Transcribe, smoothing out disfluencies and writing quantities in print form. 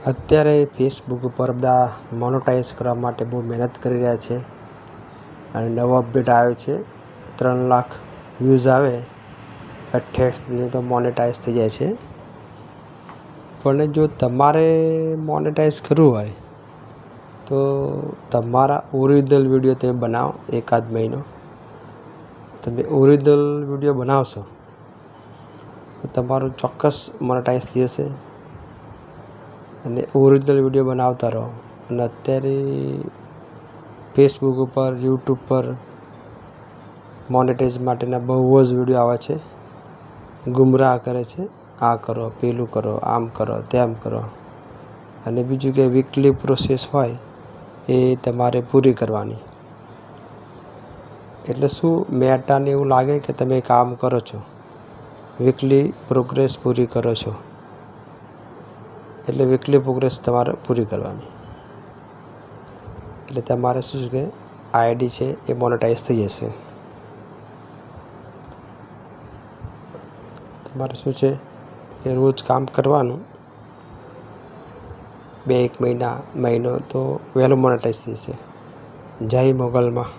અત્યારે ફેસબુક ઉપર બધા મોનેટાઈઝ કરવા માટે બહુ મહેનત કરી રહ્યા છે અને નવો અપડેટ આવ્યો છે 3 લાખ વ્યૂઝ આવે 28 દિવસે તો મોનેટાઈઝ થઈ જાય છે. પણ જો તમારે મોનેટાઈઝ કરવું હોય તો તમારા ઓરિજિનલ વિડીયો તમે બનાવો. એકાદ મહિનો તમે ઓરિજિનલ વિડીયો બનાવશો તો તમારું ચોક્કસ મોનેટાઈઝ થઈ જશે. અને ઓરિજિનલ વિડીયો બનાવતા રહો. અને અત્યારે ફેસબુક ઉપર યુટ્યુબ પર મોનેટાઈઝ માટેના બહુ જ વિડીયો આવે છે. ગુમરાહ કરે છે, આ કરો, પેલું કરો, આમ કરો, તેમ કરો. અને બીજું કે વીકલી પ્રોસેસ હોય એ તમારે પૂરી કરવાની. એટલે શું, મેટાને એવું લાગે કે તમે કામ કરો છો, વીકલી પ્રોગ્રેસ પૂરી કરો છો. એટલે વીકલી પ્રોગ્રેસ તમારે પૂરી કરવાની. એટલે તમારે શું છે કે આઈડી છે એ મોનેટાઈઝ થઈ જશે. તમારે શું છે કે રોજ કામ કરવાનું. 2-1 મહિનો તો વહેલું મોનેટાઈઝ થઈ જશે. જય મોગલમાં.